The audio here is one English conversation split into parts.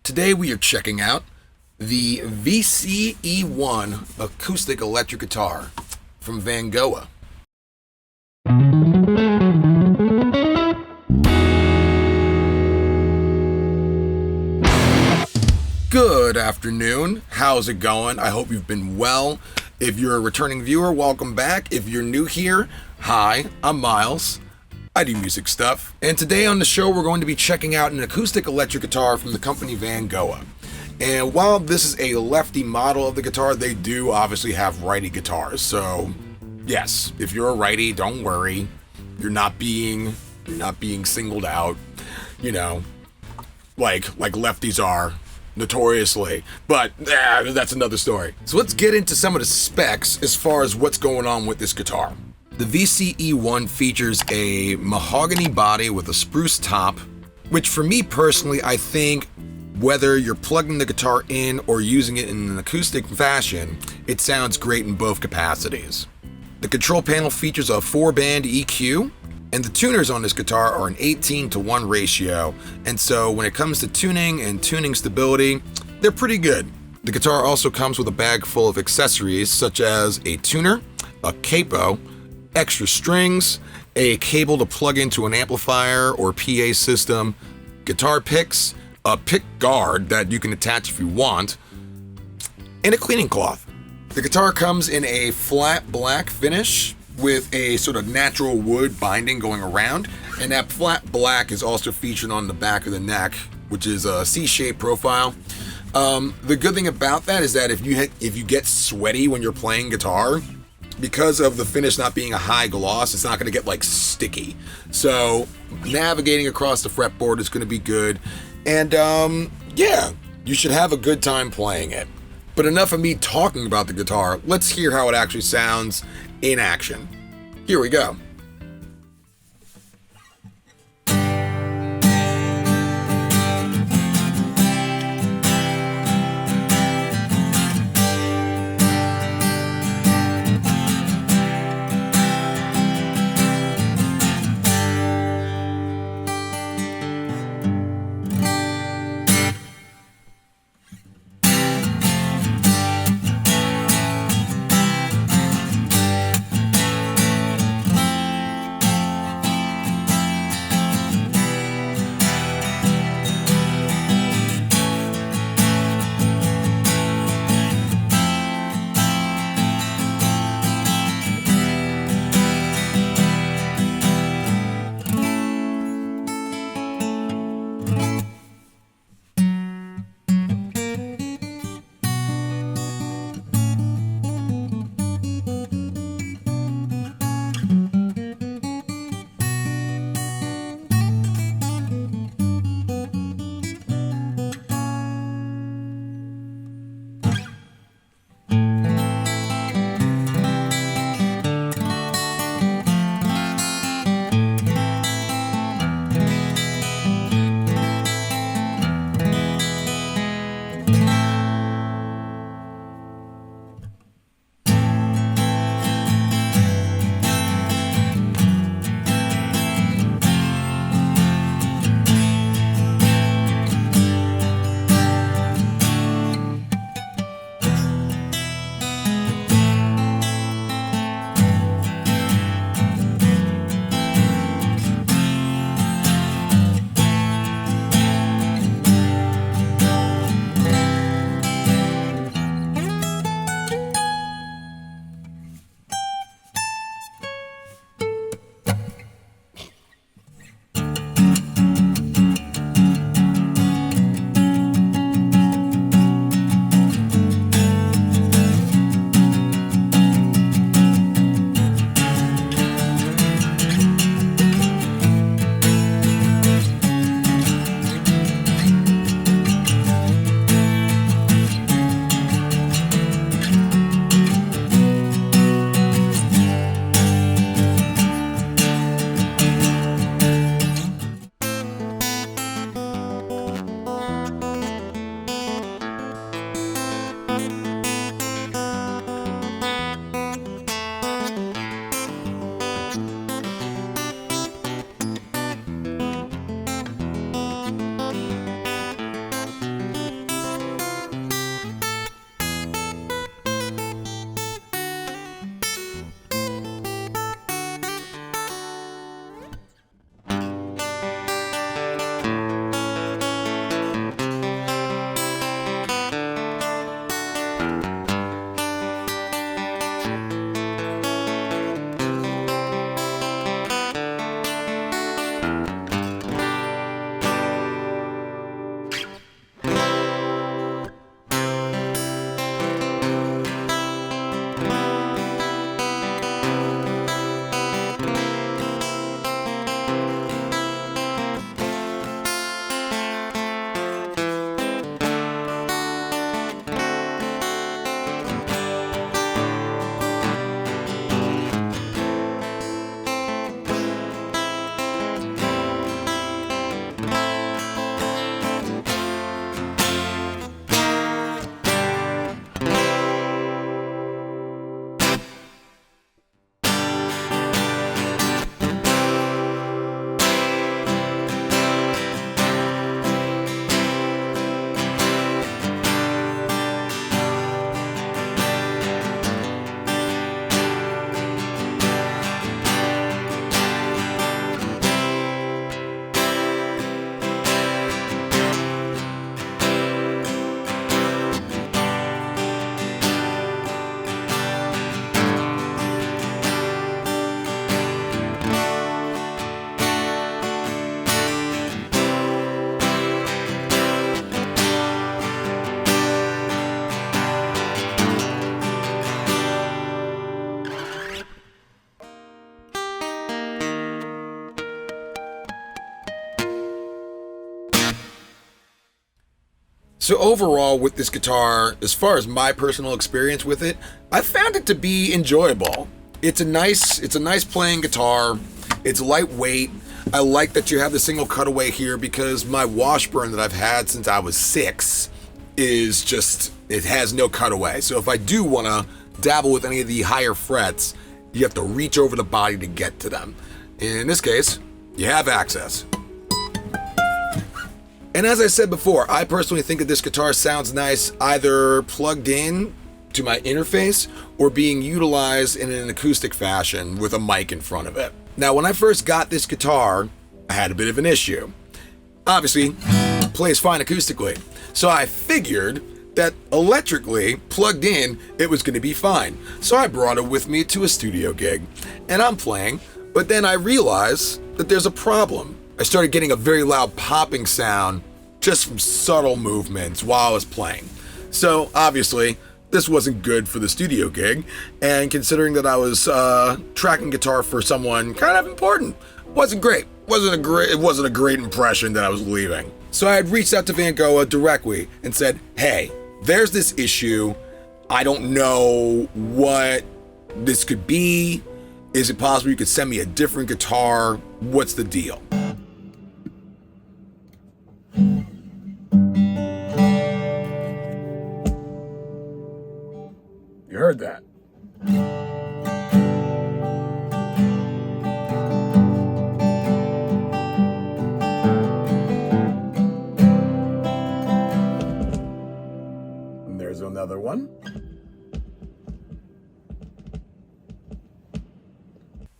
Today we are checking out the VCE-1 acoustic electric guitar from Vangoa. Good afternoon. How's it going? I hope you've been well. If you're a returning viewer, welcome back. If you're new here, hi, I'm Miles. I do music stuff. And today on the show, we're going to be checking out an acoustic electric guitar from the company Vangoa. And while this is a lefty model of the guitar, they do obviously have righty guitars. So yes, if you're a righty, don't worry. You're not being singled out, like lefties are notoriously. But that's another story. So let's get into some of the specs as far as what's going on with this guitar. The VCE-1 features a mahogany body with a spruce top, which for me personally, I think whether you're plugging the guitar in or using it in an acoustic fashion, it sounds great in both capacities. The control panel features a 4-band EQ, and the tuners on this guitar are an 18:1 ratio, and so when it comes to tuning and tuning stability, they're pretty good. The guitar also comes with a bag full of accessories such as a tuner, a capo, extra strings, a cable to plug into an amplifier or PA system, guitar picks, a pick guard that you can attach if you want, and a cleaning cloth. The guitar comes in a flat black finish with a sort of natural wood binding going around, and that flat black is also featured on the back of the neck, which is a C-shaped profile. The good thing about that is that if you get sweaty when you're playing guitar, because of the finish not being a high gloss, it's not going to get sticky. So navigating across the fretboard is going to be good. And you should have a good time playing it. But enough of me talking about the guitar. Let's hear how it actually sounds in action. Here we go. So overall with this guitar, as far as my personal experience with it, I found it to be enjoyable. It's a nice playing guitar. It's lightweight. I like that you have the single cutaway here because my Washburn that I've had since I was 6 is just, it has no cutaway. So if I do want to dabble with any of the higher frets, you have to reach over the body to get to them. In this case, you have access. And as I said before, I personally think that this guitar sounds nice either plugged in to my interface or being utilized in an acoustic fashion with a mic in front of it. Now, when I first got this guitar, I had a bit of an issue. Obviously, it plays fine acoustically. So I figured that electrically, plugged in, it was going to be fine. So I brought it with me to a studio gig, and I'm playing, but then I realized that there's a problem. I started getting a very loud popping sound just from subtle movements while I was playing. So obviously, this wasn't good for the studio gig, and considering that I was tracking guitar for someone kind of important, wasn't great. It wasn't a great impression that I was leaving. So I had reached out to Vangoa directly and said, hey, there's this issue. I don't know what this could be. Is it possible you could send me a different guitar? What's the deal? You heard that. And there's another one.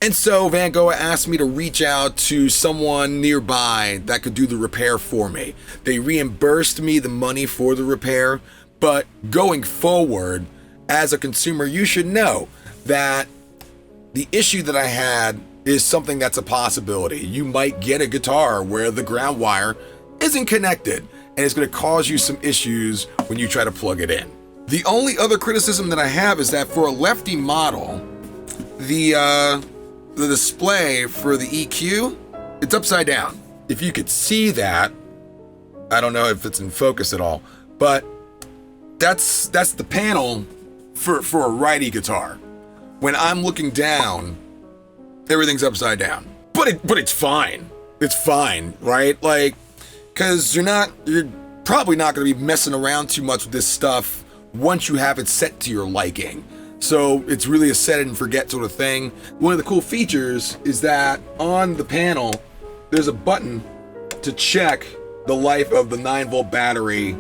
And so Vangoa asked me to reach out to someone nearby that could do the repair for me. They reimbursed me the money for the repair, but going forward, as a consumer, you should know that the issue that I had is something that's a possibility. You might get a guitar where the ground wire isn't connected, and it's going to cause you some issues when you try to plug it in. The only other criticism that I have is that for a lefty model, the display for the EQ, it's upside down. If you could see that, I don't know if it's in focus at all, but that's the panel for a righty guitar. When I'm looking down, everything's upside down. But it's fine. It's fine, right? Like, cause you're probably not gonna be messing around too much with this stuff once you have it set to your liking. So it's really a set it and forget sort of thing. One of the cool features is that on the panel, there's a button to check the life of the 9-volt battery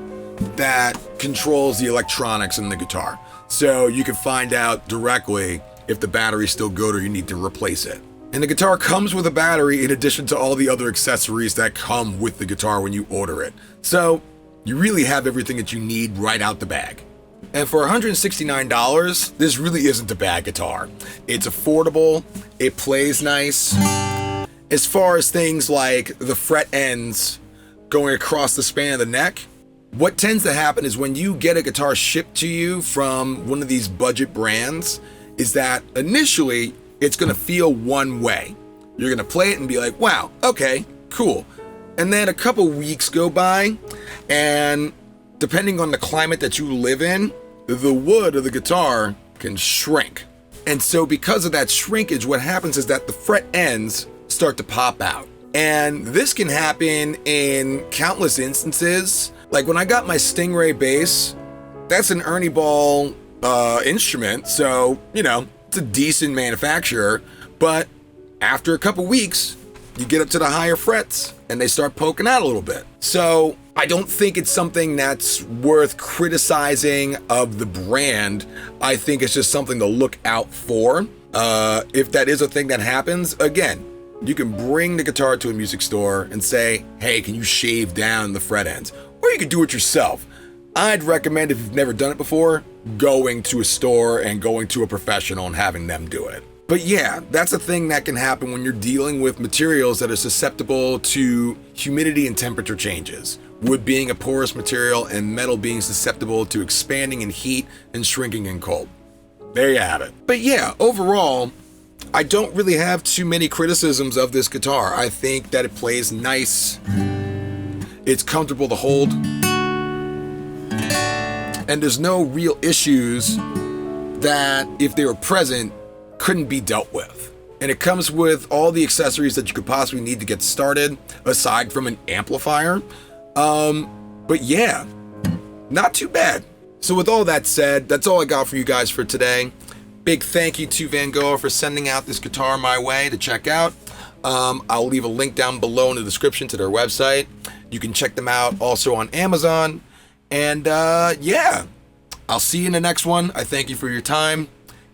that controls the electronics in the guitar. So you can find out directly if the battery's still good or you need to replace it. And the guitar comes with a battery in addition to all the other accessories that come with the guitar when you order it. So you really have everything that you need right out the bag. And for $169, this really isn't a bad guitar. It's affordable, it plays nice. As far as things like the fret ends going across the span of the neck, what tends to happen is when you get a guitar shipped to you from one of these budget brands, is that initially it's gonna feel one way. You're gonna play it and be like, wow, okay, cool. And then a couple weeks go by, and depending on the climate that you live in, the wood of the guitar can shrink. And so because of that shrinkage, what happens is that the fret ends start to pop out. And this can happen in countless instances. Like when I got my Stingray bass, that's an Ernie Ball instrument, so, you know, it's a decent manufacturer, but after a couple weeks, you get up to the higher frets and they start poking out a little bit. So I don't think it's something that's worth criticizing of the brand. I think it's just something to look out for. If that is a thing that happens, again, you can bring the guitar to a music store and say, hey, can you shave down the fret ends? Or you can do it yourself. I'd recommend, if you've never done it before, going to a store and going to a professional and having them do it. But yeah, that's a thing that can happen when you're dealing with materials that are susceptible to humidity and temperature changes. Wood being a porous material and metal being susceptible to expanding in heat and shrinking in cold. There you have it. But yeah, overall, I don't really have too many criticisms of this guitar. I think that it plays nice. It's comfortable to hold. and there's no real issues that, if they were present, couldn't be dealt with. And it comes with all the accessories that you could possibly need to get started, aside from an amplifier. But yeah, not too bad. So with all that said, that's all I got for you guys for today. Big thank you to Vangoa for sending out this guitar my way to check out. I'll leave a link down below in the description to their website. You can check them out also on Amazon. And yeah, I'll see you in the next one. I thank you for your time.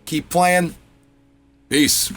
Keep playing. Peace.